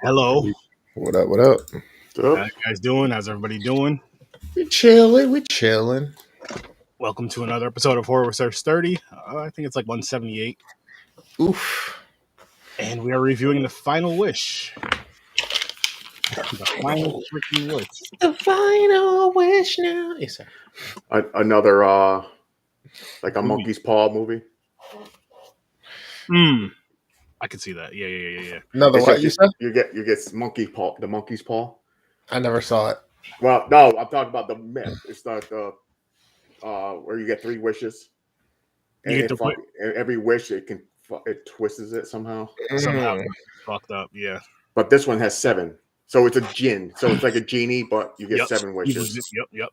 Hello. What up? What up? How you guys doing? How's everybody doing? We chilling. We chilling. Welcome to another episode of Horror with Sir Sturdy. I think it's like 178. Oof. And we are reviewing The Final Wish. The Final Freaking Wish. The final wish now. Yes, sir. Another like a monkey's paw movie. I can see that. Yeah. Another what you said? You get the monkey's paw. I never saw it. Well, no, I'm talking about the myth. It's the where you get 3 wishes, and every wish it twists it somehow. Somehow fucked up. Yeah. But this one has 7, so it's a djinn. So it's like a genie, but you get 7 wishes. Yep.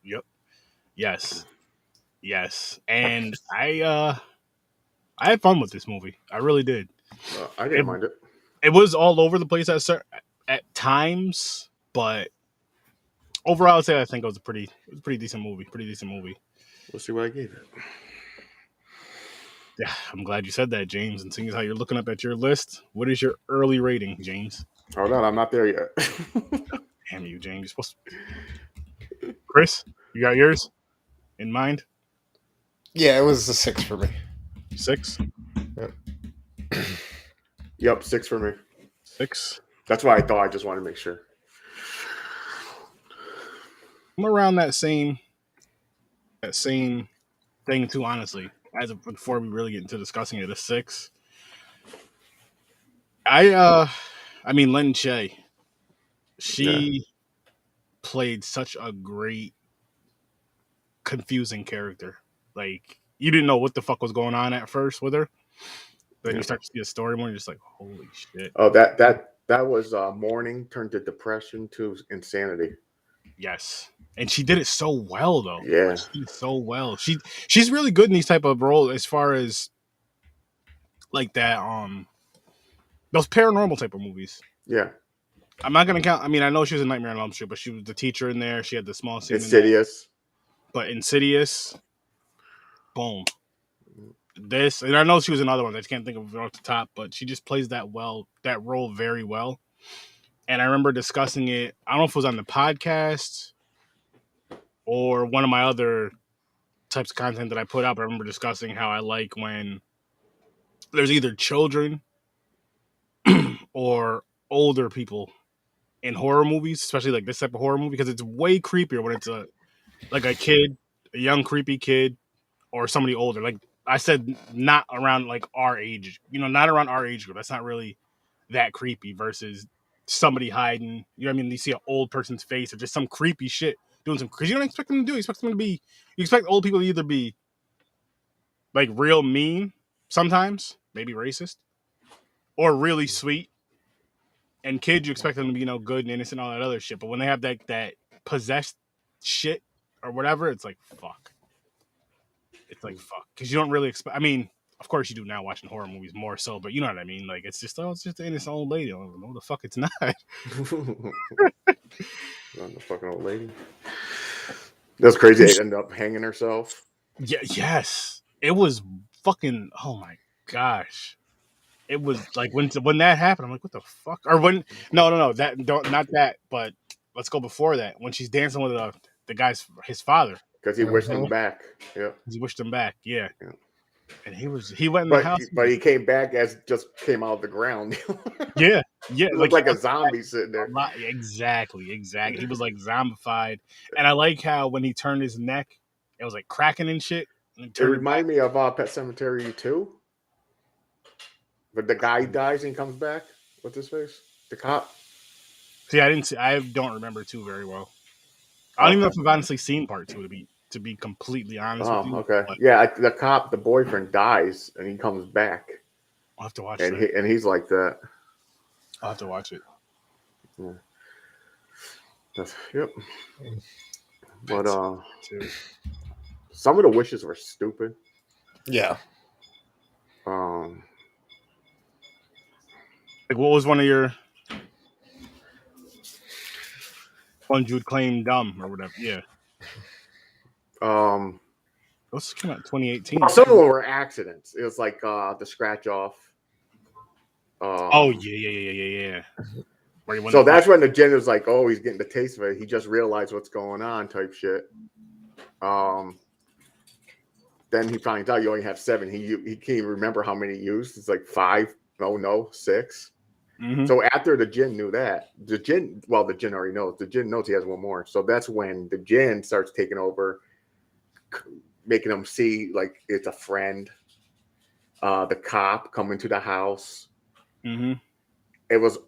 Yes. And I had fun with this movie. I really did. I didn't mind it. It was all over the place at times, but overall, I'd say I think it was a pretty decent movie. We'll see what I gave it. Yeah, I'm glad you said that, James. And seeing as how you're looking up at your list, what is your early rating, James? Hold on, I'm not there yet. Damn you, James. You're supposed to... Chris, you got yours in mind? Yeah, it was a 6 for me. 6? Yep, 6 for me. 6? That's why I thought. I just wanted to make sure. I'm around that same thing too, honestly. Before we really get into discussing it, a 6. I mean, Lin Shaye. She played such a great, confusing character. Like, you didn't know what the fuck was going on at first with her. Then you start to see a story more, and you're just like, holy shit. Oh, that was mourning turned to depression to insanity. Yes. And she did it so well, though. Yeah. She did so well. She's really good in these type of roles as far as like that, those paranormal type of movies. Yeah. I'm not gonna count. I mean, I know she was in Nightmare on Elm Street, but she was the teacher in there. She had the small scene. Insidious. But Insidious, boom. This, and I know she was in other ones. I just can't think of it off the top, but she just plays that role very well. And I remember discussing it. I don't know if it was on the podcast or one of my other types of content that I put up. I remember discussing how I like when there's either children or older people in horror movies, especially like this type of horror movie, because it's way creepier when it's a kid, a young creepy kid, or somebody older. Like I said, not around like our age, not around our age group. That's not really that creepy versus somebody hiding. You know what I mean? You see an old person's face or just some creepy shit doing some, because you don't expect them to do it. You expect them to be, you expect old people to either be like real mean sometimes, maybe racist, or really sweet. And kids, you expect them to be, good and innocent, all that other shit. But when they have that possessed shit or whatever, it's like, fuck. It's like, fuck. Because you don't really expect, I mean, of course you do now watching horror movies more so, but you know what I mean? Like, it's just an innocent old lady. I don't know what the fuck it's not. Not the fucking old lady. That's crazy. They ended up hanging herself. Yeah, yes. It was fucking, oh my gosh. It was like when that happened, I'm like, what the fuck? Or when no, not that, but let's go before that. When she's dancing with the guy's his father. Because he wished him back. Yeah. He wished him back, yeah. And he went in the house. But he came back just came out of the ground. Yeah. He looked like a zombie sitting there. Exactly. He was like zombified. And I like how when he turned his neck, it was like cracking and shit. And it reminded me of Pet Sematary 2. But the guy dies and he comes back. What's his face? The cop. See, I don't remember 2 very well. I don't even know if I've honestly seen part 2 to be completely honest with you. Okay. Yeah, the cop, the boyfriend dies and he comes back. I'll have to watch it. And he's like that. I'll have to watch it. Yeah. Yep. But some of the wishes were stupid. Yeah. Like, what was one of your ones you would claim dumb or whatever? Yeah. Those came out in 2018. Well, some of them were accidents. It was like the scratch off. Oh yeah. So that's when the djinn was like, oh, he's getting the taste of it. He just realized what's going on, type shit. Then he finds out you only have 7. He can't even remember how many he used. It's like 5. No, 6. So after the djinn knew that, the djinn already knows. The djinn knows he has 1 more. So that's when the djinn starts taking over, making him see like it's a friend. The cop coming to the house. It was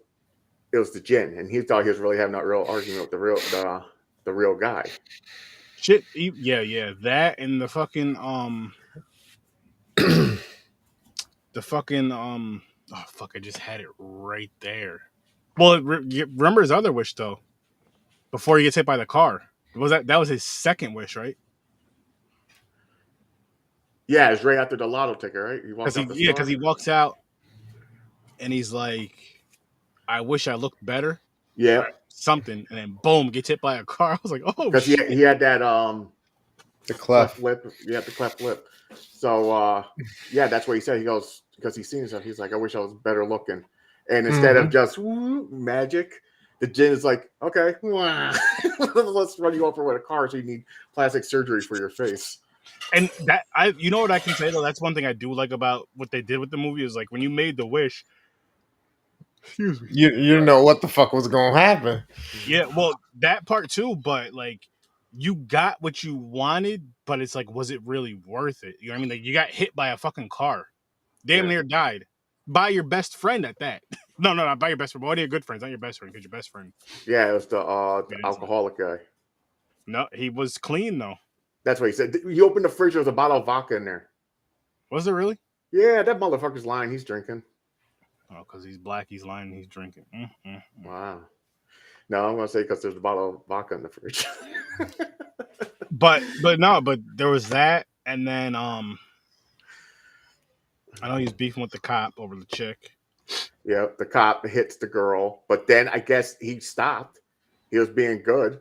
the djinn, and he thought he was really having a real argument with the real guy. Shit, yeah, that and the fucking oh fuck, I just had it right there. Well, remember his other wish though. Before he gets hit by the car, that was his second wish, right? Yeah, it's right after the lotto ticket, right? Because he walks out and he's like, "I wish I looked better." Yeah, something, and then boom, gets hit by a car. I was like, "Oh, because he had that the cleft lip. Yeah, the cleft lip. So yeah, that's what he said. He goes because he's seen himself. He's like, "I wish I was better looking," and instead of just magic. The djinn is like, okay, let's run you over with a car so you need plastic surgery for your face. And that you know what I can say though, that's one thing I do like about what they did with the movie is like when you made the wish. Excuse me. You didn't know what the fuck was gonna happen. Yeah, well, that part too, but like you got what you wanted, but it's like, was it really worth it? You know what I mean? Like you got hit by a fucking car, damn near died by your best friend at that. No, not by your best friend. One of your good friends, not your best friend, because your best friend. Yeah, it was the alcoholic guy. No, he was clean though. That's what he said. He opened the fridge. There was a bottle of vodka in there. Was it really? Yeah, that motherfucker's lying. He's drinking. Oh, because he's black. He's lying. He's drinking. Wow. No, I'm gonna say because there's a bottle of vodka in the fridge. but there was that, and then I know he's beefing with the cop over the chick. Yeah, the cop hits the girl, but then I guess he stopped. He was being good,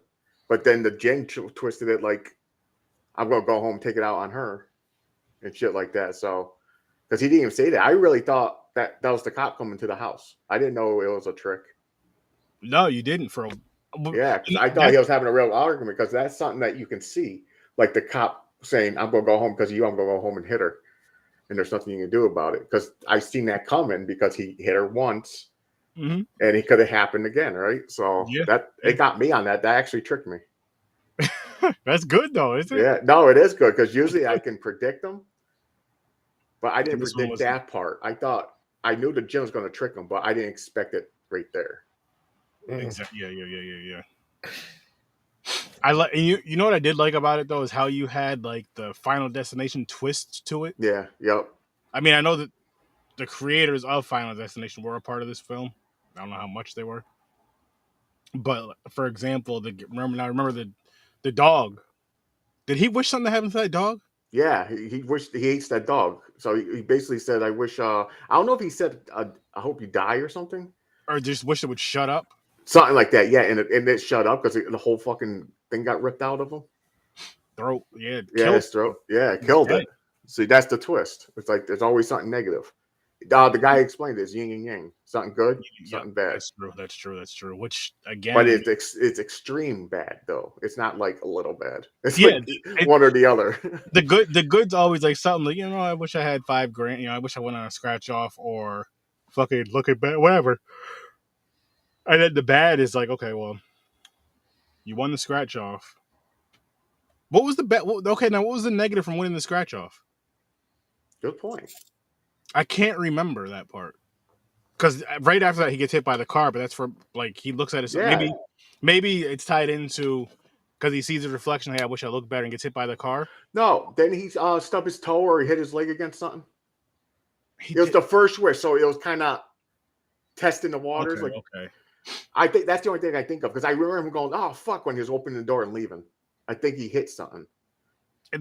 but then the djinn twisted it like, I'm gonna go home, take it out on her, and shit like that. So, because he didn't even say that, I really thought that was the cop coming to the house. I didn't know it was a trick. No, you didn't. Yeah, because I thought he was having a real argument because that's something that you can see, like the cop saying, "I'm gonna go home because of you. I'm gonna go home and hit her." And there's nothing you can do about it because I seen that coming because he hit her once, and it could have happened again, right? So it got me on that. That actually tricked me. That's good though, isn't it? Yeah, no, it is good because usually I can predict them, but I didn't predict that part. I knew the djinn was going to trick him, but I didn't expect it right there. Exactly. Yeah. I like you know what I did like about it though is how you had like the Final Destination twist to it. Yeah. Yep. I mean, I know that the creators of Final Destination were a part of this film. I don't know how much they were, but for example, remember the dog. Did he wish something to happen to that dog? Yeah, he wished he hates that dog. So he basically said, "I wish." I don't know if he said, "I hope you die" or something, or just wish it would shut up. Something like that. Yeah, and it shut up because the whole fucking thing got ripped out of him. Throat. Yeah. His throat. Yeah, it killed it. See, that's the twist. It's like there's always something negative. The guy explained this yin and yang. Something good, something bad. That's true. Which again, but it's extreme bad though. It's not like a little bad. It's like one or the other. The good's always like something like, I wish I had $5,000. I wish I went on a scratch off or fucking look at bad, whatever. And then the bad is like, okay, well, you won the scratch off. What was the bet? Okay, now what was the negative from winning the scratch off? Good point. I can't remember that part because right after that he gets hit by the car, but that's for like he looks at it. Yeah. Maybe it's tied into because he sees the reflection. Hey, I wish I looked better, and gets hit by the car. No, then he stubbed his toe or he hit his leg against something. It was the first wish, so it was kind of testing the waters. Okay. I think that's the only thing I think of because I remember him going, "Oh fuck!" when he was opening the door and leaving. I think he hit something.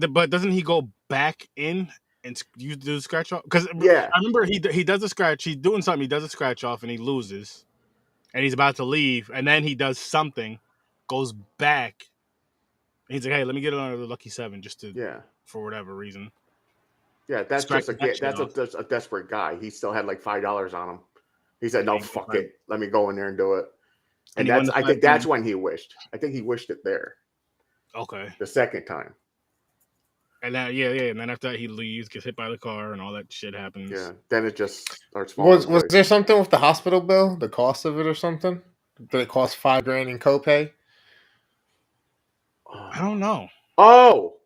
But doesn't he go back in and you do the scratch off? Because I remember he does a scratch. He's doing something. He does a scratch off and he loses, and he's about to leave, and then he does something, goes back. And he's like, "Hey, let me get another lucky 7 just to for whatever reason." Yeah, that's just that's a desperate guy. He still had like $5 on him. He said, "No, fuck it. Let me go in there and do it." And I think that's when he wished. I think he wished it there. Okay. The second time. And then and then after that he leaves, gets hit by the car, and all that shit happens. Yeah. Then it just starts falling. Was there something with the hospital bill, the cost of it, or something? Did it cost $5,000 in copay? I don't know. Oh,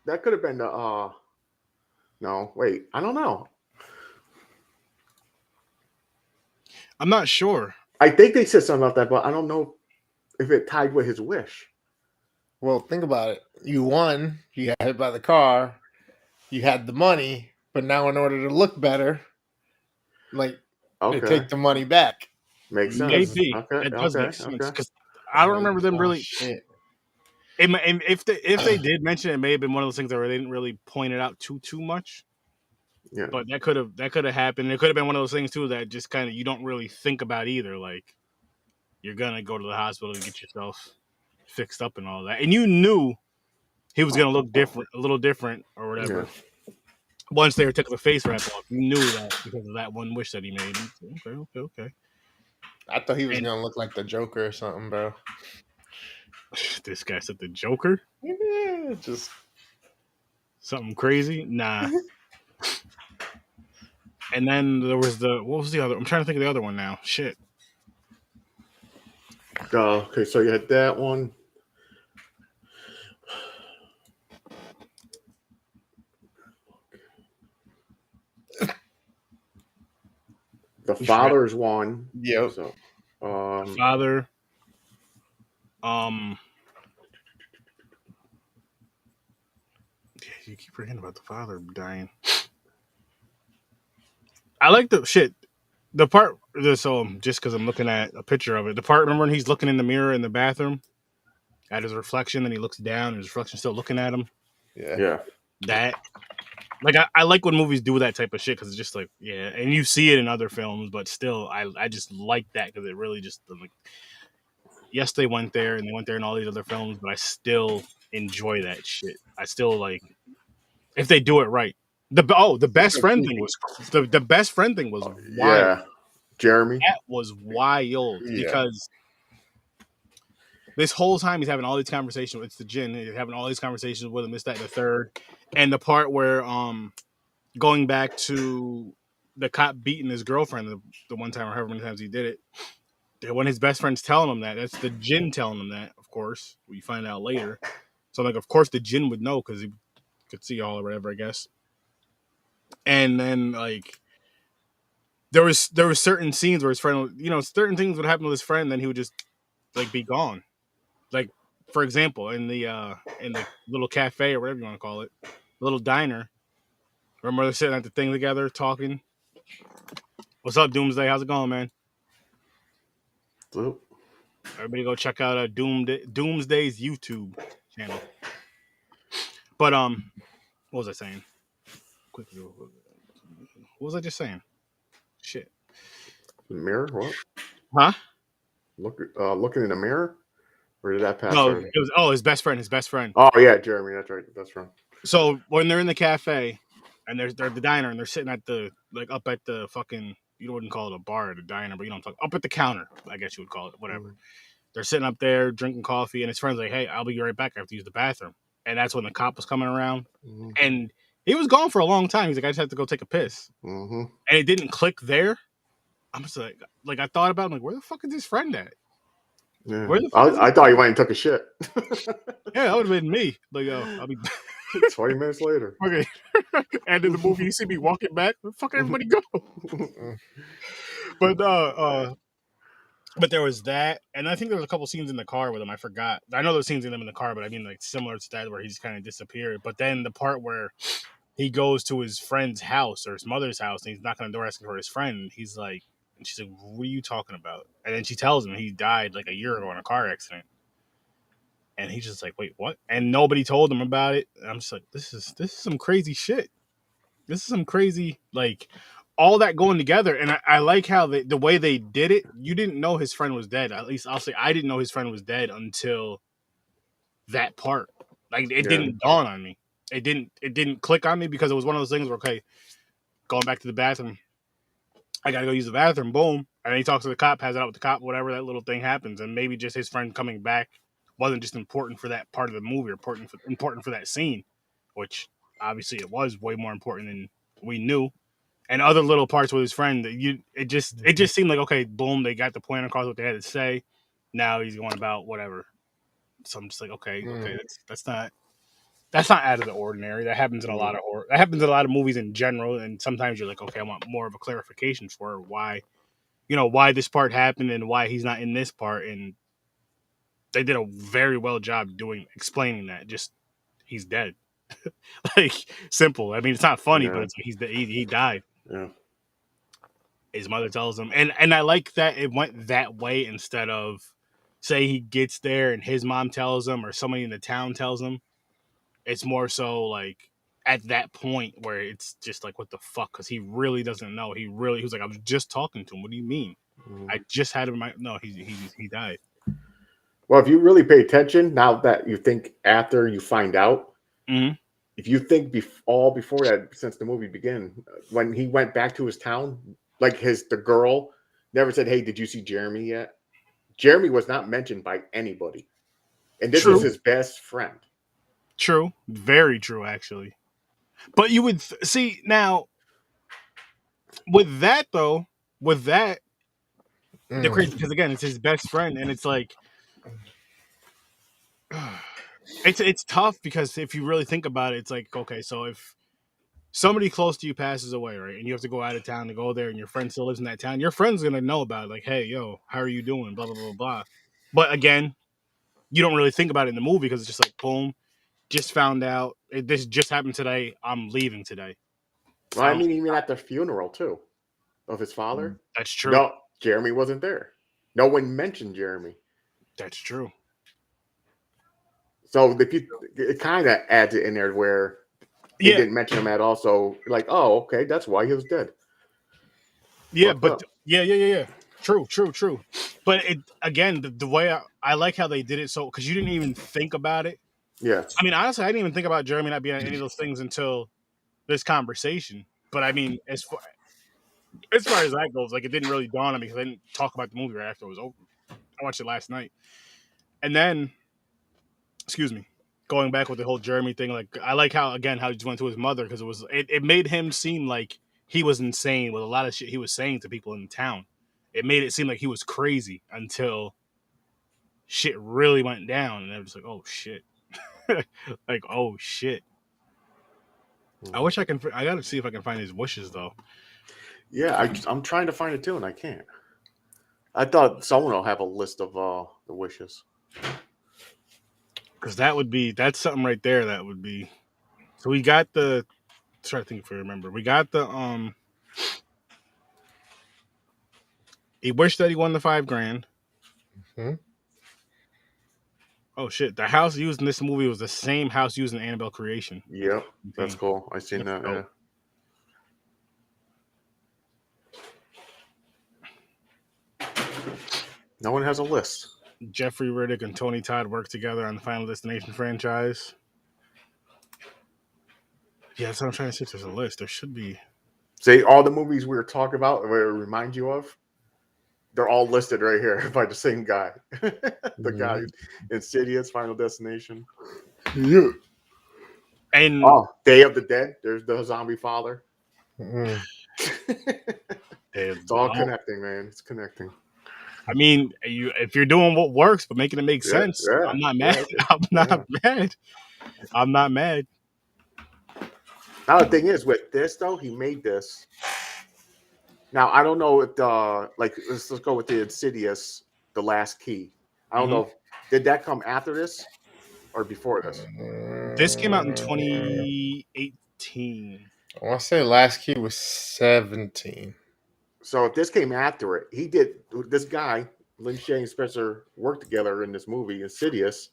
that could have been the. No, wait. I don't know. I'm not sure. I think they said something about that, but I don't know if it tied with his wish. Well, think about it. You won. You got hit by the car. You had the money, but now in order to look better, they take the money back. Makes sense. Maybe it does make sense because I don't remember them really. Shit. If they did mention it, it may have been one of those things where they didn't really point it out too much. Yeah, but that could have happened. It could have been one of those things too that just kind of you don't really think about either. Like you're gonna go to the hospital to get yourself fixed up and all that, and you knew he was gonna look different, a little different or whatever. Yeah. Once they took the face wrap off, you knew that because of that one wish that he made. Okay. I thought he was gonna look like the Joker or something, bro. This guy said the Joker? Yeah, just something crazy? Nah. And then there was what was the other? I'm trying to think of the other one now. Shit. Okay, so you had that one. The father's one. Yep. So, father. You keep forgetting about the father dying. I like the part. So just because I'm looking at a picture of it, the part. Remember when he's looking in the mirror in the bathroom at his reflection, and he looks down, and his reflection still looking at him. Yeah. That. Like I like when movies do that type of shit because it's just like and you see it in other films, but still I just like that because it really just like. Yes, they went there and they went there in all these other films, but I still enjoy that shit. I still like if they do it right. The best friend thing was the best friend thing was wild. Yeah, Jeremy. That was wild because this whole time he's having all these conversations. It's the djinn. He's having all these conversations with him. This, that, and the third, and the part where going back to the cop beating his girlfriend the one time or however many times he did it. When his best friend's telling him that's the djinn telling him that, of course. We find out later. So, like, of course the djinn would know because he could see all or whatever, I guess. And then, like, there was certain scenes where his friend, certain things would happen with his friend, then he would just, like, be gone. Like, for example, in the little cafe or whatever you want to call it, little diner. Remember they're sitting at the thing together talking? What's up, Doomsday? How's it going, man? Hello. Everybody go check out Doomsday's YouTube channel. But what was I saying? Quickly, what was I just saying? Shit. The mirror? What? Huh? Looking in the mirror? Or did that pass? No, it was his best friend. His best friend. Oh yeah, Jeremy. That's right. Best friend. So when they're in the cafe and they're at the diner and they're sitting at up at the fucking. You wouldn't call it a bar or a diner, but up at the counter, I guess you would call it, whatever. Mm-hmm. They're sitting up there drinking coffee, and his friend's like, hey, I'll be right back. I have to use the bathroom. And that's when the cop was coming around. Mm-hmm. And he was gone for a long time. He's like, I just have to go take a piss. Mm-hmm. And it didn't click there. I'm just like I thought about it, I'm like, where the fuck is his friend at? Yeah. I thought he went and took a shit. Yeah, that would have been me. Like, I'll be 20 minutes later. Okay. And in the movie, you see me walking back. Where the fuck everybody go? But there was that, and I think there was a couple scenes in the car with him. I forgot. I know there's scenes in them in the car, but I mean like similar to that where he just kind of disappeared. But then the part where he goes to his friend's house or his mother's house, and he's knocking on the door asking for his friend. He's like, and she's like, "What are you talking about?" And then she tells him he died like a year ago in a car accident. And he's just like, wait, what? And nobody told him about it. And I'm just like, this is some crazy shit. This is some crazy, like, all that going together. And I like how the way they did it. You didn't know his friend was dead. At least I'll say I didn't know his friend was dead until that part. Like, it didn't dawn on me. It didn't click on me because it was one of those things where, okay, going back to the bathroom. I got to go use the bathroom. Boom. And then he talks to the cop, has it out with the cop, whatever, that little thing happens. And maybe just his friend coming back wasn't just important for that part of the movie, or important for that scene, which obviously it was way more important than we knew. And other little parts with his friend, it just seemed like, okay, boom, they got the point across what they had to say. Now he's going about whatever. So I'm just like, okay, that's not out of the ordinary. That happens in a lot of horror. That happens in a lot of movies in general. And sometimes you're like, okay, I want more of a clarification for why this part happened and why he's not in this part. And they did a very well job explaining that. Just, he's dead. Like, simple. I mean, it's not funny, but it's like he died. Yeah. His mother tells him, and I like that it went that way instead of, say, he gets there and his mom tells him or somebody in the town tells him. It's more so like at that point where it's just like, what the fuck? Because he really doesn't know. He was like, I was just talking to him. What do you mean? I just had him. No, he died. Well, if you really pay attention, now that you think after you find out, if you think all before that, since the movie began, when he went back to his town, like the girl never said, "Hey, did you see Jeremy yet?" Jeremy was not mentioned by anybody, and this was his best friend. True, very true, actually. But you would see now with that though, the crazy, because again, it's his best friend, and it's like, it's tough because if you really think about it, it's like, okay, so if somebody close to you passes away, right, and you have to go out of town to go there, and your friend still lives in that town, your friend's gonna know about it, like, hey, yo, how are you doing? Blah blah blah blah. But again, you don't really think about it in the movie because it's just like, boom, just found out this just happened today. I'm leaving today. Well, I mean, even at the funeral too of his father. That's true. No, Jeremy wasn't there. No one mentioned Jeremy. That's true. So it kind of adds it in there where he didn't mention him at all. So like, oh, okay, that's why he was dead. Yeah, but yeah. True. But again, the way I like how they did it, so because you didn't even think about it. Yeah. I mean, honestly, I didn't even think about Jeremy not being on any of those things until this conversation. But I mean, as far as that goes, like, it didn't really dawn on me because I didn't talk about the movie right after it was over. I watched it last night, and then, excuse me, going back with the whole Jeremy thing, like, I like how he just went to his mother because it made him seem like he was insane with a lot of shit he was saying to people in town. It made it seem like he was crazy until shit really went down, and I was like, oh shit. Like, oh shit. I wish I gotta see if I can find his wishes though. Yeah, I'm trying to find it too, and I can't. I thought someone will have a list of the wishes. Because that's something right there that would be. So we got the. Try to think if I remember. We got the He wished that he won the $5,000. Mm-hmm. Oh shit! The house used in this movie was the same house used in Annabelle Creation. Yep, that's cool. I seen that. Yeah. No one has a list. Jeffrey Riddick and Tony Todd worked together on the Final Destination franchise. Yeah, that's what I'm trying to see if there's a list. There should be. See, all the movies we were talking about, where it reminds you of, they're all listed right here by the same guy. The guy, Insidious, Final Destination. Yeah. And Day of the Dead. There's the zombie father. It's all connecting, man. It's connecting. I mean, if you're doing what works, but making it make sense, I'm not mad. I'm not mad. Now the thing is, with this though, he made this. Now I don't know if let's go with the Insidious, The Last Key. I don't know. Did that come after this or before this? This came out in 2018. I want to say Last Key was 17. So if this came after it, this guy, Lynn Shay and Spencer, worked together in this movie, Insidious.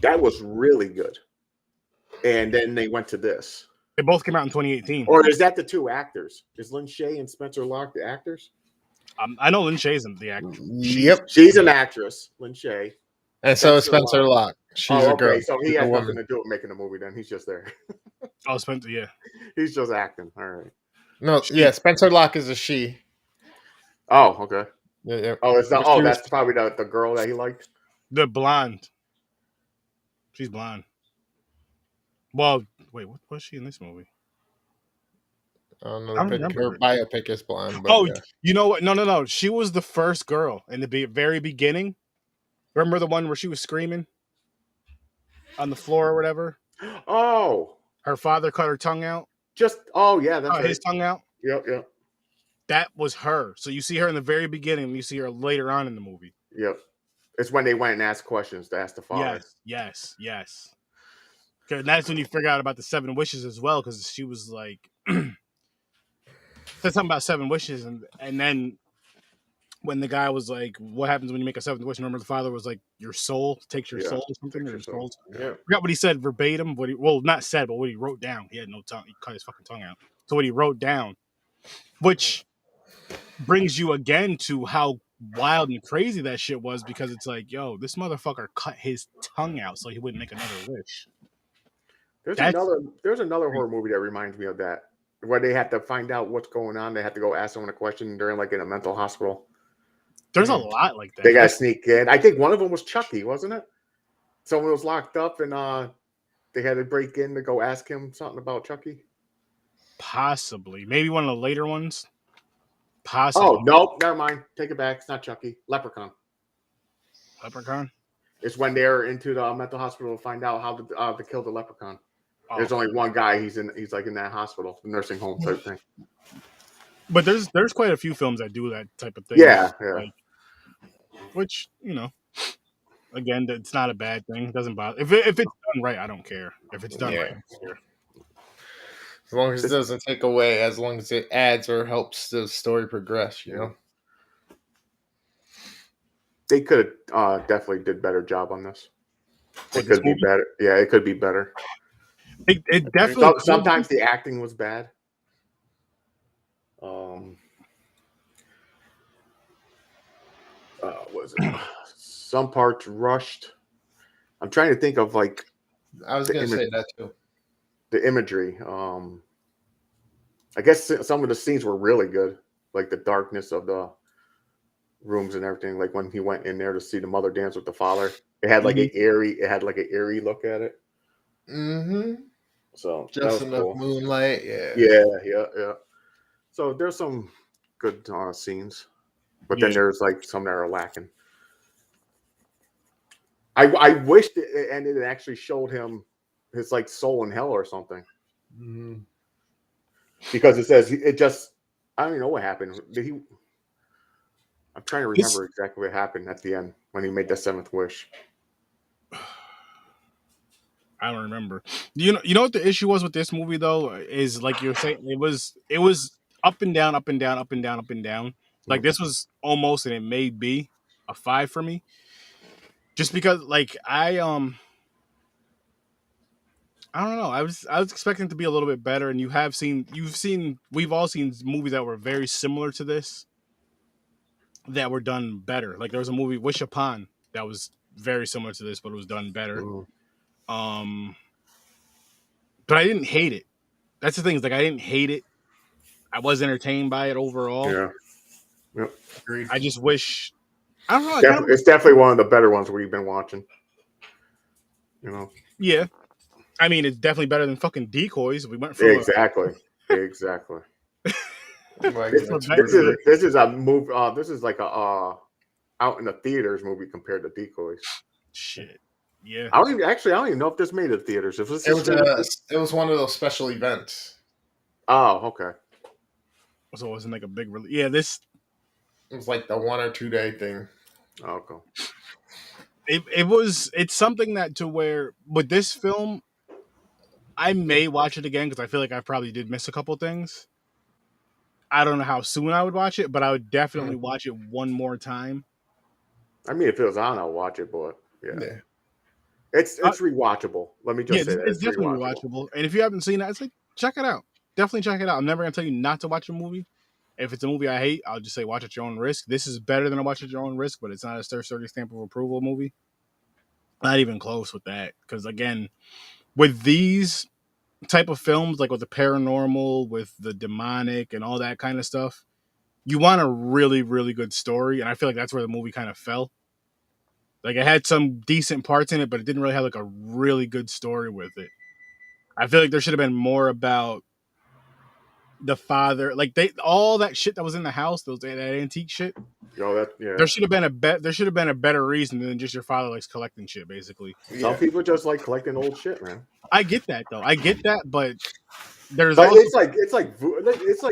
That was really good. And then they went to this. They both came out in 2018. Or is that the two actors? Is Lynn Shay and Spencer Locke the actors? I know Lynn Shay's the actor. Yep. She's an actress, Lynn Shay. And so is Spencer Locke. She's a girl. So he has nothing to do with making a movie then. He's just there. Oh, Spencer, yeah. He's just acting. All right. No, Spencer Locke is a she. Oh, okay. Yeah. Oh, it's not. Oh, that's probably the girl that he liked. The blonde. She's blonde. Well, wait, what was she in this movie? I don't know. I don't remember. Her biopic is blonde. But oh, yeah. You know what? No. She was the first girl in the very beginning. Remember the one where she was screaming on the floor or whatever? Oh. Her father cut her tongue out. That's right. His tongue out. Yep. That was her. So you see her in the very beginning, and you see her later on in the movie. Yep. It's when they went and asked questions to ask the father. Yes. Because that's when you figure out about the 7 wishes as well, because she was like said something about 7 wishes, and then when the guy was like, "What happens when you make a 7th wish?" Remember, the father was like, "Your soul takes your soul or something." Or your soul. Yeah. I forgot what he said verbatim. Not said, but what he wrote down. He had no tongue. He cut his fucking tongue out. So what he wrote down, which brings you again to how wild and crazy that shit was, because it's like, yo, this motherfucker cut his tongue out so he wouldn't make another wish. There's another horror movie that reminds me of that, where they have to find out what's going on. They have to go ask someone a question during like in a mental hospital. There's a lot like that. They got to sneak in. I think one of them was Chucky, wasn't it? Someone was locked up and they had to break in to go ask him something about Chucky. Possibly. Maybe one of the later ones. Possibly. Oh, no. Never mind. Take it back. It's not Chucky. Leprechaun. It's when they're into the mental hospital to find out how to kill the leprechaun. Oh. There's only one guy. He's like in that hospital, the nursing home type thing. But there's quite a few films that do that type of thing. Yeah. Like, which, again, it's not a bad thing. It doesn't bother. If it's done right, I don't care. If it's done right, I don't care. As long as it doesn't take away, as long as it adds or helps the story progress, They could have definitely did better job on this. It could be better. Yeah, it could be better. It definitely. Sometimes the acting was bad. Was it? Some parts rushed. I'm trying to think of like. I was going to say that too. The imagery. I guess some of the scenes were really good, like the darkness of the rooms and everything. Like when he went in there to see the mother dance with the father, it had like an eerie look at it. Mm-hmm. So just enough cool. Moonlight. Yeah. So there's some good scenes, but then there's like some that are lacking. I wished it ended and actually showed him his like soul in hell or something. Mm-hmm. Because it says I don't even know what happened. I'm trying to remember exactly what happened at the end when he made the 7th wish. I don't remember. You know what the issue was with this movie though is, like you're saying, it was up and down, up and down, up and down, up and down. Like this was almost, and it may be a 5 for me, just because like I don't know. I was expecting it to be a little bit better, and we've all seen movies that were very similar to this that were done better. Like there was a movie, Wish Upon, that was very similar to this, but it was done better. Ooh. But I didn't hate it. That's the thing, is like I didn't hate it. I was entertained by it overall. Yeah. Yep. Agreed. I just wish, I don't know. It's definitely one of the better ones we've been watching. Yeah. I mean, it's definitely better than fucking Decoys. We went from exactly. This is a movie. This is like a out in the theaters movie compared to Decoys. Shit. Yeah. I don't even know if this made it to theaters. It was one of those special events. Oh, okay. So it wasn't like a big release. Yeah, it was like the 1 or 2 day thing. Okay. It's something that to where with this film, I may watch it again because I feel like I probably did miss a couple things. I don't know how soon I would watch it, but I would definitely watch it one more time. I mean, if it was on, I'll watch it, but yeah. It's rewatchable. Let me just say that. It's definitely rewatchable. And if you haven't seen it, it's like, check it out. Definitely check it out. I'm never going to tell you not to watch a movie. If it's a movie I hate, I'll just say watch at your own risk. This is better than a watch at your own risk, but it's not a certain stamp of approval movie. Not even close with that. Because again, with these type of films, like with the paranormal, with the demonic and all that kind of stuff, you want a really, really good story, and I feel like that's where the movie kind of fell. Like, it had some decent parts in it, but it didn't really have like a really good story with it. I feel like there should have been more about the father, like all that shit that was in the house, that antique shit. There should have been a better reason than just your father likes collecting shit, basically. Some people just like collecting old shit, man. I get that though. I get that, but there's but also it's like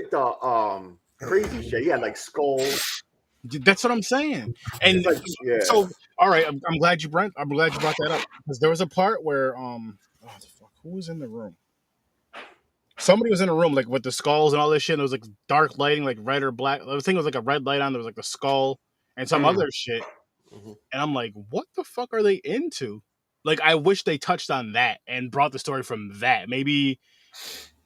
the crazy shit. Yeah, like skulls. That's what I'm saying. And like, so, all right, I'm glad you brought that up, because there was a part where who was in the room? Somebody was in a room like with the skulls and all this shit. And there was like dark lighting, like red or black. I was thinking it was like a red light on. There was like the skull and some other shit. And I'm like, what the fuck are they into? Like, I wish they touched on that and brought the story from that. Maybe.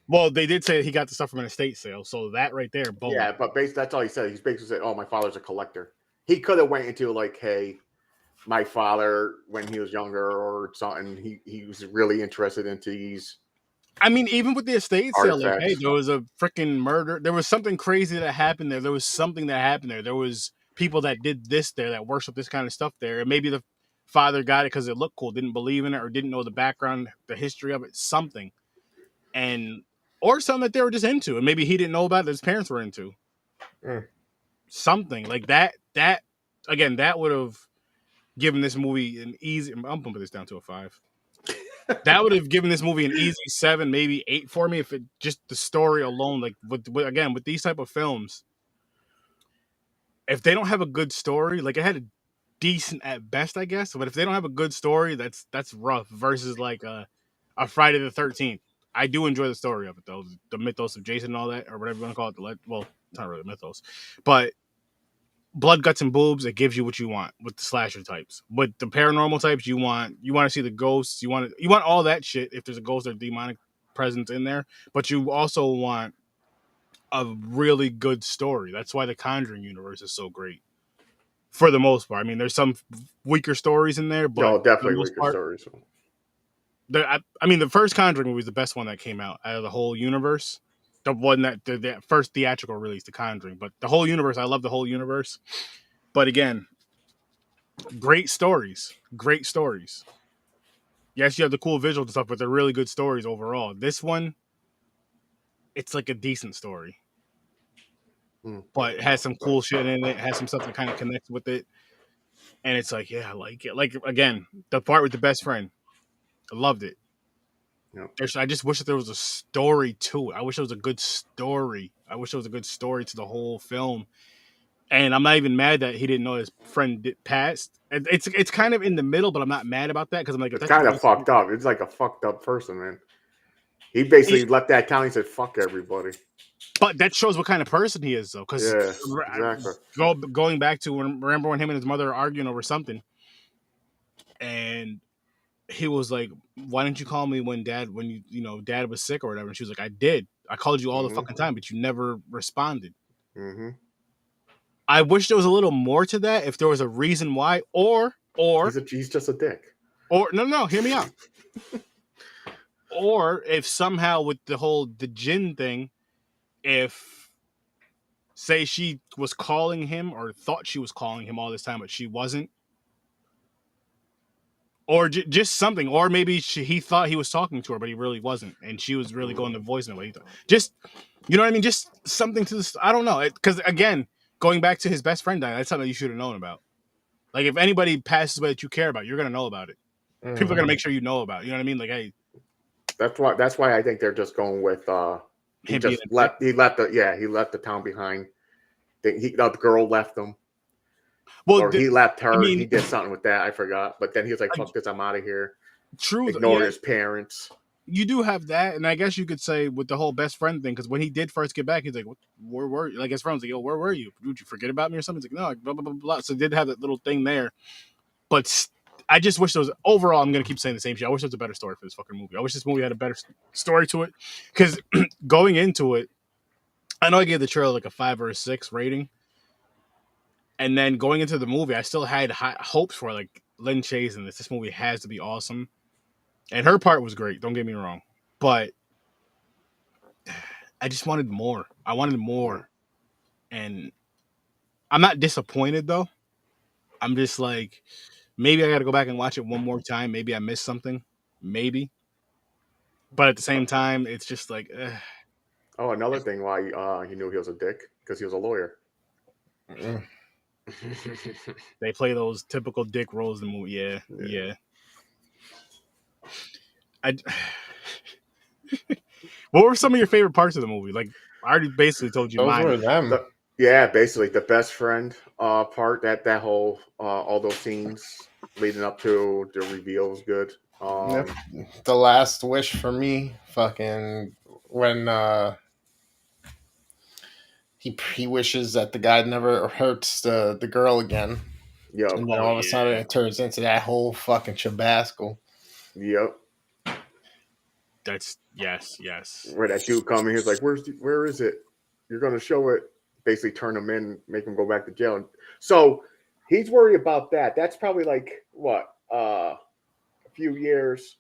Well, they did say he got the stuff from an estate sale, so that right there, boom. Yeah, but that's all he said. He's basically said, "Oh, my father's a collector." He could have went into like, "Hey, my father, when he was younger or something, he was really interested into these." I mean, even with the estate sale, like, hey, there was a freaking murder. There was something crazy that happened there. There was something that happened there. There was people that did this there, that worship this kind of stuff there. And maybe the father got it because it looked cool, didn't believe in it, or didn't know the background, the history of it, something. Or something that they were just into, and maybe he didn't know about it, that his parents were into. Something like that. That again, that would have given this movie an easy. I'm bumping this down to a 5. That would have given this movie an easy 7, maybe 8 for me, if it just the story alone. Like with these type of films, if they don't have a good story, like it had a decent at best, I guess. But if they don't have a good story, that's rough. Versus like a Friday the 13th. I do enjoy the story of it though, the mythos of Jason and all that, or whatever you want to call it. Well, it's not really mythos, but blood, guts, and boobs. It gives you what you want with the slasher types. With the paranormal types, you want to see the ghosts. You want all that shit. If there's a ghost or demonic presence in there, but you also want a really good story. That's why the Conjuring universe is so great. For the most part, I mean, there's some weaker stories in there, but definitely weaker stories. I mean, the first Conjuring movie is the best one that came out of the whole universe. The one that the first theatrical release, The Conjuring, but the whole universe, I love the whole universe. But again, great stories. Yes, you have the cool visuals and stuff, but they're really good stories overall. This one, it's like a decent story, but it has some cool shit in it. It has some stuff that kind of connects with it, and it's like, yeah, I like it. Like again, the part with the best friend. I loved it. Yep. I just wish that there was a story to it. I wish there was a good story. To the whole film. And I'm not even mad that he didn't know his friend passed. It's kind of in the middle, but I'm not mad about that because I'm like, it's kind of fucked up. It's like a fucked up person, man. He basically left that town. He said, "Fuck everybody." But that shows what kind of person he is, though. Because exactly. Going back to remember when him and his mother were arguing over something, and he was like, "Why didn't you call me when Dad was sick or whatever?" And she was like, "I did. I called you all the fucking time, but you never responded." I wish there was a little more to that. If there was a reason why, or he's just a dick. Or no, hear me out. Or if somehow with the djinn thing, if say she was calling him or thought she was calling him all this time, but she wasn't. Or just something, or maybe he thought he was talking to her, but he really wasn't, and she was really going to voicemail. Just, you know what I mean? Just something to this. I don't know, because again, going back to his best friend dying, that's something you should have known about. Like if anybody passes away that you care about, you're gonna know about it. People are gonna make sure you know about it. You know what I mean? Like, hey, that's why I think they're just going with he left the town behind. The girl left him. Well, or he left her. He did something with that. I forgot. But then he was like, "Fuck this! I'm out of here." True. Ignore his parents. You do have that, and I guess you could say with the whole best friend thing, because when he did first get back, he's like, "Where were you?" Like his friend was like, "Yo, where were you? Did you forget about me or something?" He's like, "No, blah blah blah blah." So they did have that little thing there, but I just wish there was. Overall, I'm gonna keep saying the same shit. I wish there was a better story for this fucking movie. I wish this movie had a better story to it, because going into it, I know I gave the trailer like a 5 or a 6 rating. And then going into the movie, I still had high hopes for like Lynn Chase in this. This movie has to be awesome, and her part was great. Don't get me wrong, but I just wanted more. I wanted more. And I'm not disappointed though. I'm just like, maybe I got to go back and watch it one more time. Maybe I missed something. Maybe. But at the same time, it's just like, Oh, another thing why he knew he was a dick, because he was a lawyer. They play those typical dick roles in the movie. Yeah. What were some of your favorite parts of the movie? Like, I already basically told you Those mine. were them. Basically the best friend part, that whole all those scenes leading up to the reveal was good. The last wish for me, fucking when he wishes that the guy never hurts the girl again. Yep. And then all of a sudden it turns into that whole fucking chabascal. Yep. That's yes. Where that dude coming, he's like, where is it? You're gonna show it. Basically turn him in, make him go back to jail. So he's worried about that. That's probably like what, a few years,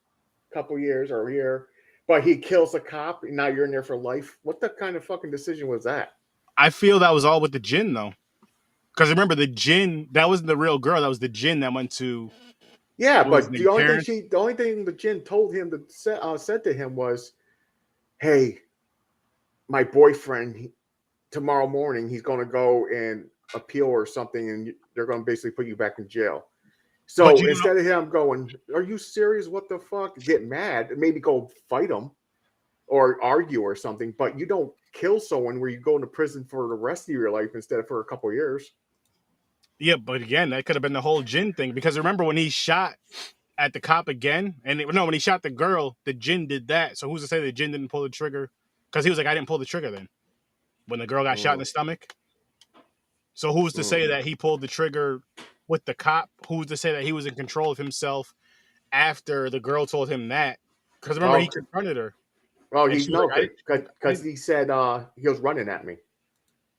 couple years or a year. But he kills a cop, and now you're in there for life. What the kind of fucking decision was that? I feel that was all with the djinn though. Because remember, the djinn, that wasn't the real girl. That was the djinn that went to. Yeah, but the only thing the djinn told him to said to him was, "Hey, my boyfriend, tomorrow morning he's going to go and appeal or something, and they're going to basically put you back in jail." So instead of him going, "Are you serious? What the fuck?" Get mad, maybe go fight him or argue or something. But you don't kill someone where you go into prison for the rest of your life instead of for a couple of years. Yeah, but again, that could have been the whole djinn thing. Because remember when he shot at the cop again, when he shot the girl, the djinn did that. So who's to say the djinn didn't pull the trigger? Because he was like, I didn't pull the trigger then. When the girl got shot in the stomach. So who's to say that he pulled the trigger with the cop? Who's to say that he was in control of himself after the girl told him that? Because remember, he confronted her. Well, because he said he was running at me.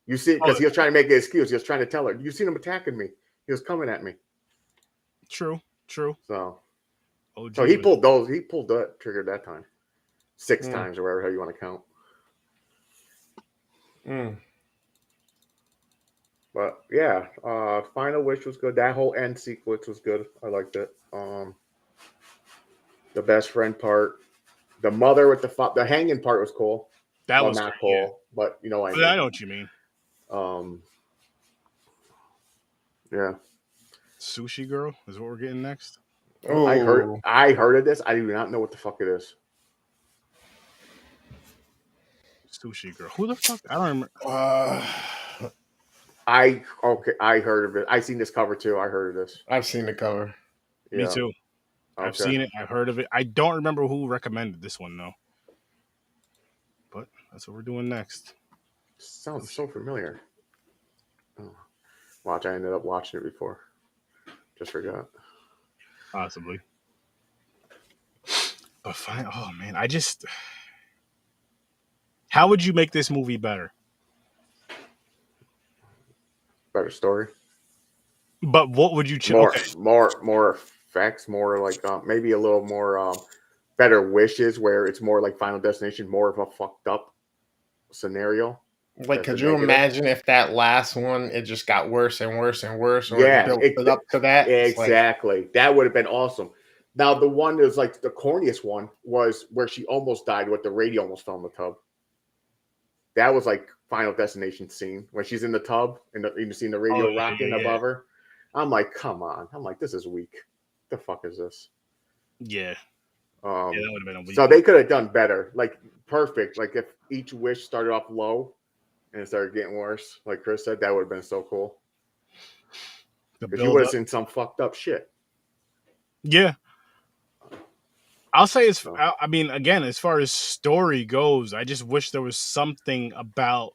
You see, because he was trying to make an excuse. He was trying to tell her, "You seen him attacking me. He was coming at me." True. So he pulled the trigger that time, 6 times or whatever you want to count. But yeah, Final Wish was good. That whole end sequence was good. I liked it. The best friend part, the mother with the hanging part was cool. That was not cool, but you know what I mean. I know what you mean. Yeah. Sushi Girl is what we're getting next. Oh. I heard of this. I do not know what the fuck it is. Sushi Girl. Who the fuck? I don't remember. I heard of it. I seen this cover too. I heard of this. I've seen the cover. Yeah. Me too. Okay. I've seen it. I've heard of it. I don't remember who recommended this one though. But that's what we're doing next. Sounds so familiar. Oh. Watch, I ended up watching it before. Just forgot. Possibly. But fine. Oh man, how would you make this movie better? Better story. But what would you change? More effects, more like maybe a little more better wishes, where it's more like Final Destination, more of a fucked up scenario. Like, could you imagine if that last one, it just got worse and worse and worse, or built it up to that? Exactly. That would have been awesome. Now, the one that was like the corniest one was where she almost died with the radio almost fell in the tub. That was like Final Destination scene when she's in the tub and you see the radio rocking above her. I'm like, come on. I'm like, this is weak. What the fuck is this? Yeah. That would have been a weak. So they could have done better. Like, perfect. Like, if each wish started off low and it started getting worse, like Chris said, that would have been so cool. Because you would have seen some fucked up shit. Yeah. I'll say again, as far as story goes, I just wish there was something about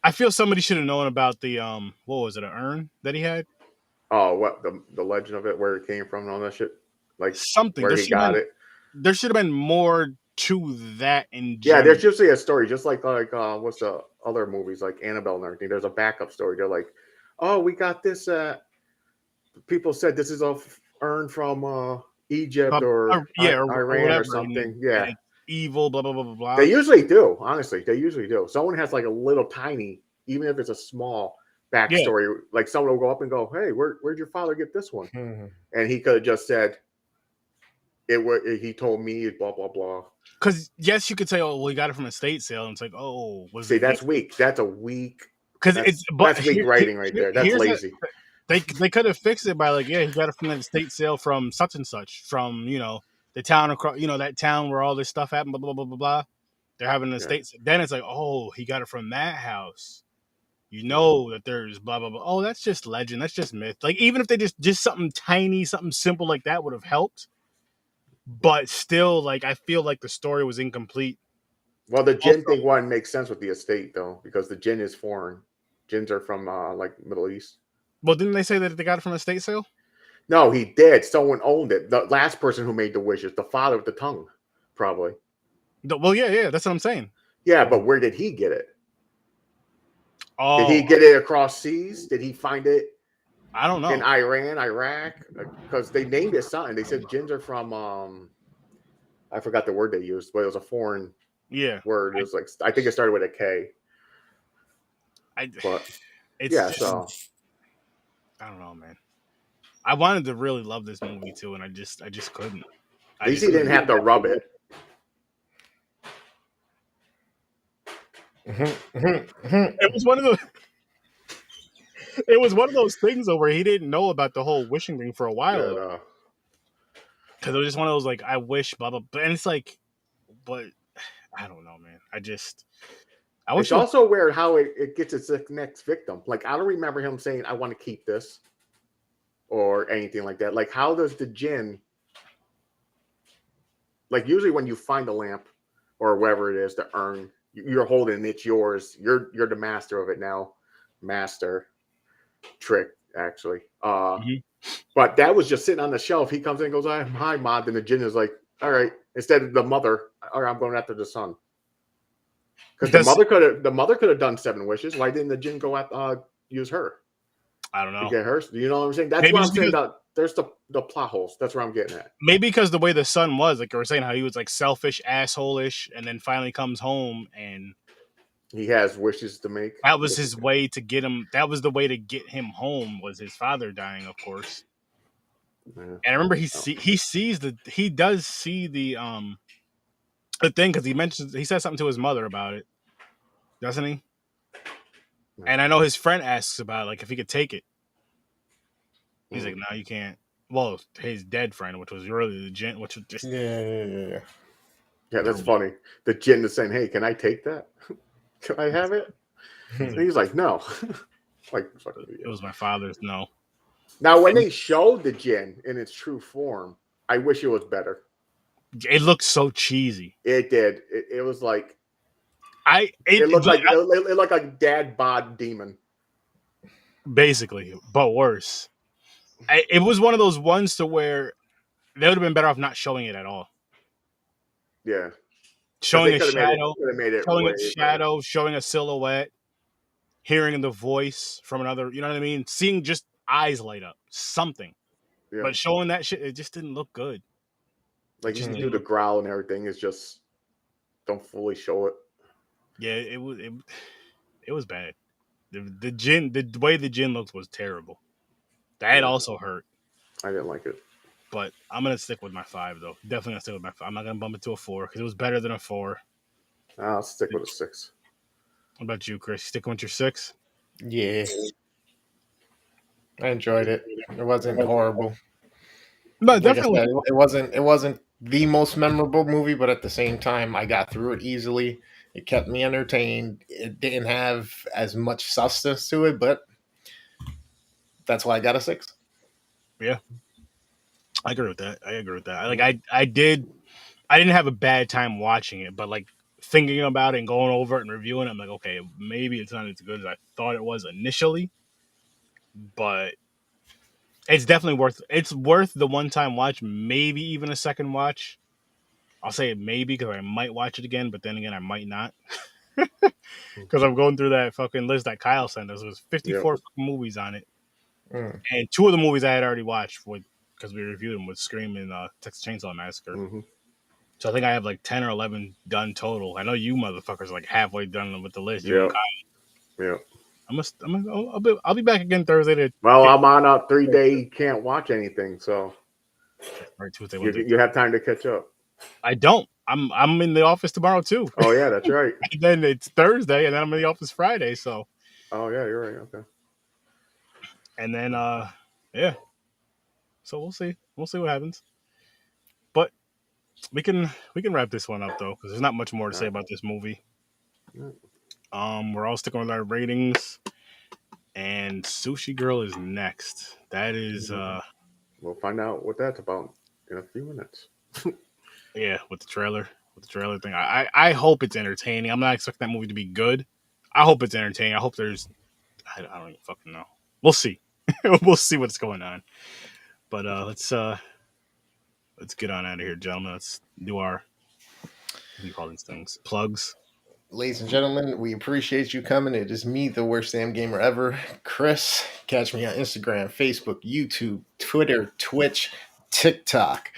I feel somebody should have known about the what was it, an urn that he had? Oh, what the legend of it, where it came from and all that shit? Like something where he got it. There should have been more to that in general. Yeah, there's usually a story, just like what's the other movies like Annabelle and everything. There's a backup story. They're like, oh, we got this. People said this is a urn from Egypt or Iran or something. Yeah. evil, blah blah blah blah blah. They usually do, honestly. They usually do. Someone has like a little tiny, even if it's a small backstory. Yeah. Like someone will go up and go, "Hey, where'd your father get this one?" And he could have just said, he told me, blah blah blah. Because yes, you could say, "Oh, well, he got it from a estate sale," and it's like, "Oh, see, that's weak. That's a weak. Because that's weak writing right there. That's lazy." They could have fixed it by like, yeah, he got it from an estate sale from such and such, from the town across, that town where all this stuff happened, blah blah blah blah blah. They're having an estate. Then it's like, oh, he got it from that house. That there's blah blah blah. Oh, that's just legend. That's just myth. Like even if they just something tiny, something simple like that would have helped. But still, like I feel like the story was incomplete. Well, the jinn thing one makes sense with the estate though, because the jinn is foreign. Jinns are from like Middle East. Well, didn't they say that they got it from a estate sale? No, he did. Someone owned it. The last person who made the wishes, the father with the tongue, probably. Well, yeah, that's what I'm saying. Yeah, but where did he get it? Oh, did he get it across seas? Did he find it? I don't know. In Iran, Iraq, because they named it something. They said jinns are from. I forgot the word they used, but it was a foreign. Word. It was like I think it started with a K. So. I don't know, man. I wanted to really love this movie too, and I just couldn't. At least he didn't have to rub it. It was one of the. It was one of those things though where he didn't know about the whole wishing thing for a while. Because it was just one of those like I wish blah blah, and it's like, but I don't know, man. It's also weird how it gets its next victim. Like I don't remember him saying, "I want to keep this," or anything like that. Like how does the jinn? Like usually when you find a lamp or whatever it is, the urn, you're holding it, it's yours. You're the master of it now. Master trick, actually. But that was just sitting on the shelf. He comes in and goes, "Hi, Mom," and the jinn is like, "All right." Instead of the mother, "All right, I'm going after the son." Because the mother could have done 7 wishes. Why didn't the jinn go at use her? I don't know. To get her. Do you know what I'm saying? That's maybe what I'm saying about. There's the plot holes. That's where I'm getting at. Maybe because the way the son was, like you were saying, how he was like selfish, asshole-ish, and then finally comes home and he has wishes to make. That was his way to get him. That was the way to get him home. Was his father dying, of course. Yeah. And I remember he does see the thing because he says something to his mother about it, doesn't he? No. And I know his friend asks about it, like if he could take it. He's like, "No, you can't." Well, his dead friend, which was really the jinn, which was just yeah. That's funny. The jinn is saying, "Hey, can I take that? Can I have it?" And he's like, "No." Like it was my father's. No. Now, when they showed the jinn in its true form, I wish it was better. It looked so cheesy. It did. It was like it looked like a dad bod demon, basically, but worse. It was one of those ones to where they would have been better off not showing it at all. Yeah, showing a shadow, showing a silhouette, hearing the voice from another. You know what I mean? Seeing just eyes light up, something. Yeah. But showing that shit, it just didn't look good. Like you do the growl and everything is just don't fully show it. Yeah, it was bad. The jinn, the way the jinn looked was terrible. That also hurt. I didn't like it. But I'm gonna stick with my 5 though. Definitely gonna stick with my 5. I'm not gonna bump it to a 4 because it was better than a 4. I'll stick with a 6. What about you, Chris? Sticking with your 6? Yeah. I enjoyed it. It wasn't horrible. No, like definitely. It wasn't the most memorable movie, but at the same time, I got through it easily. It kept me entertained. It didn't have as much substance to it, but that's why I got a 6. Yeah. I agree with that. I didn't have a bad time watching it, but like thinking about it and going over it and reviewing it, I'm like, okay, maybe it's not as good as I thought it was initially, but it's definitely worth the one-time watch, maybe even a second watch. I'll say it maybe because I might watch it again, but then again, I might not. Because I'm going through that fucking list that Kyle sent us. There was 54 movies on it. And 2 of the movies I had already watched because we reviewed them with Scream and Texas Chainsaw Massacre. So I think I have like 10 or 11 done total. I know you motherfuckers are like halfway done with the list. You and Yeah. Kyle. Yeah. I'll be back again Thursday to Well, I'm on a 3-day can't watch anything, so right, Tuesday, Wednesday. you have time to catch up. I don't. I'm in the office tomorrow too. Oh yeah, that's right. And then it's Thursday, and then I'm in the office Friday. So. Oh yeah, you're right. Okay. And then yeah. So we'll see. We'll see what happens. But we can wrap this one up though, because there's not much more to say about this movie. We're all sticking with our ratings. And Sushi Girl is next. That is we'll find out what that's about in a few minutes. Yeah, with the trailer thing. I hope it's entertaining. I'm not expecting that movie to be good. I hope it's entertaining. I hope there's I don't even fucking know. We'll see. We'll see what's going on. But let's get on out of here, gentlemen. Let's do our what do you call these things? Plugs. Ladies and gentlemen, we appreciate you coming. It is me, the worst damn gamer ever, Chris. Catch me on Instagram, Facebook, YouTube, Twitter, Twitch, TikTok.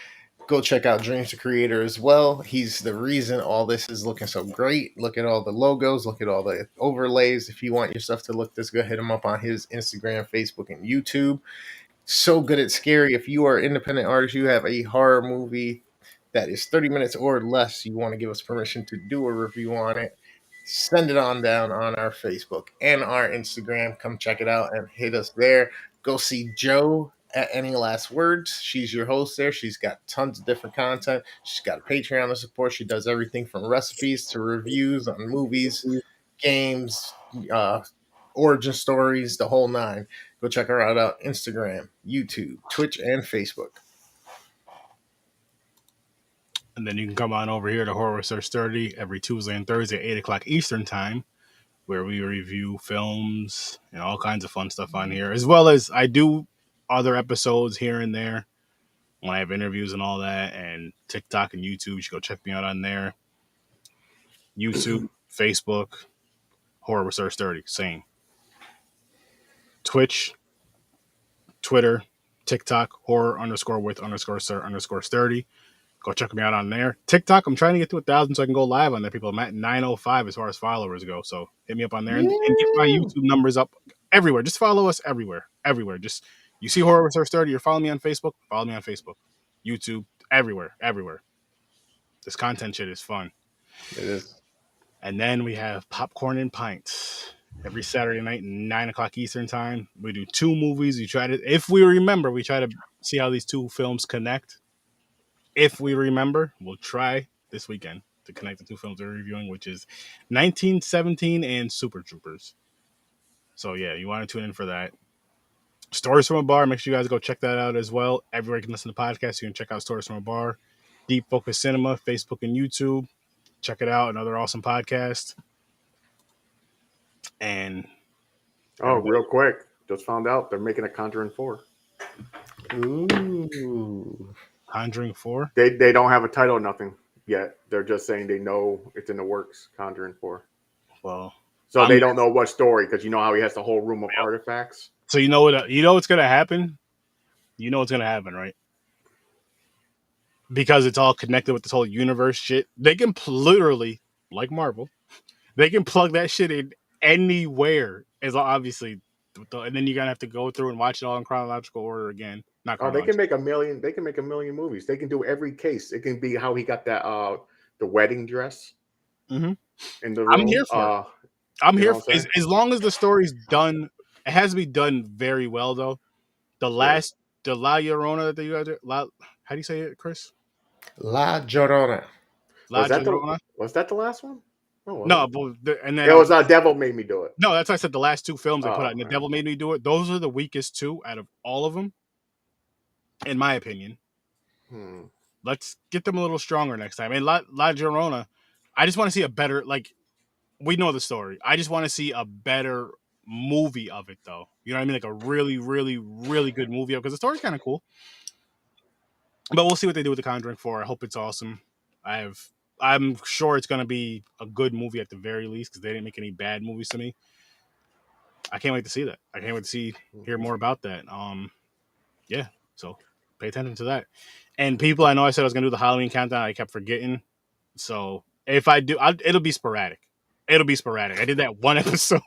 Go check out DREAMZ the creator as well. He's the reason all this is looking so great. Look at all the logos. Look at all the overlays. If you want your stuff to look this good, hit him up on his Instagram, Facebook, and YouTube. So good at scary. If you are an independent artist, you have a horror movie that is 30 minutes or less, you want to give us permission to do a review on it, send it on down on our Facebook and our Instagram. Come check it out and hit us there. Go see Joe at Any Last Words. She's your host there. She's got tons of different content. She's got a Patreon to support. She does everything from recipes to reviews on movies, games, origin stories, the whole nine. Go check her out on Instagram, YouTube, Twitch, and Facebook. And then you can come on over here to Horror with Sir Sturdy every Tuesday and Thursday at 8 o'clock Eastern Time, where we review films and all kinds of fun stuff on here, as well as I do other episodes here and there when I have interviews and all that, and TikTok and YouTube. You should go check me out on there. YouTube, Facebook, Horror with Sir Sturdy, same. Twitch, Twitter, TikTok, horror_with_sir_sturdy. Go check me out on there. TikTok, I'm trying to get to 1,000 so I can go live on there. People, I'm at 905 as far as followers go. So hit me up on there and get my YouTube numbers up everywhere. Just follow us everywhere. Everywhere. Just you see Horror with Sir Sturdy, you're following me on Facebook. Follow me on Facebook, YouTube, everywhere. This content shit is fun. It is. And then we have Popcorn and Pints every Saturday night, 9 o'clock Eastern Time. We do 2 movies. We try to, if we remember, we try to see how these 2 films connect. If we remember, we'll try this weekend to connect the 2 films we're reviewing, which is 1917 and Super Troopers. So yeah, you want to tune in for that. Stories from a Bar, make sure you guys go check that out as well. Everywhere you can listen to podcasts, you can check out Stories from a Bar. Deep Focus Cinema, Facebook and YouTube. Check it out, another awesome podcast. And real quick, just found out they're making a Conjuring 4. Ooh. Conjuring 4? They don't have a title or nothing yet. They're just saying they know it's in the works, Conjuring 4. Well, so they don't know what story, because you know how he has the whole room of artifacts. So you know what's gonna happen? You know what's gonna happen, right? Because it's all connected with this whole universe shit. They can literally, like Marvel, they can plug that shit in anywhere. As obviously, and then you're gonna have to go through and watch it all in chronological order again. Not they can make a million. They can make a million movies. They can do every case. It can be how he got that the wedding dress. Mm-hmm. In the room. I'm here for it. I'm here for, as long as the story's done. It has to be done very well, though. The La Llorona that you guys how do you say it, Chris? La Llorona. La Llorona. Was that the last one? No, but and then it was Devil Made Me Do It. No, that's why I said the last 2 films they put out. And The Devil Made Me Do It. Those are the weakest 2 out of all of them, in my opinion. Let's get them a little stronger next time. And La Llorona, I just want to see a better, like, we know the story. I just want to see a better movie of it, though. You know what I mean? Like a really, really, really good movie, because the story's kind of cool. But we'll see what they do with The Conjuring 4. I hope it's awesome. I'm sure it's going to be a good movie at the very least, because they didn't make any bad movies to me. I can't wait to see that. I can't wait to hear more about that. Yeah. So pay attention to that. And people, I know I said I was gonna do the Halloween countdown. I kept forgetting. So if I do, it'll be sporadic. It'll be sporadic. I did that one episode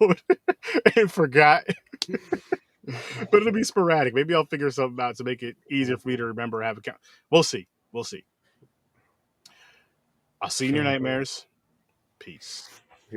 and forgot. But it'll be sporadic. Maybe I'll figure something out to make it easier for me to remember or have a count. We'll see. We'll see. I'll see you in your nightmares. Peace.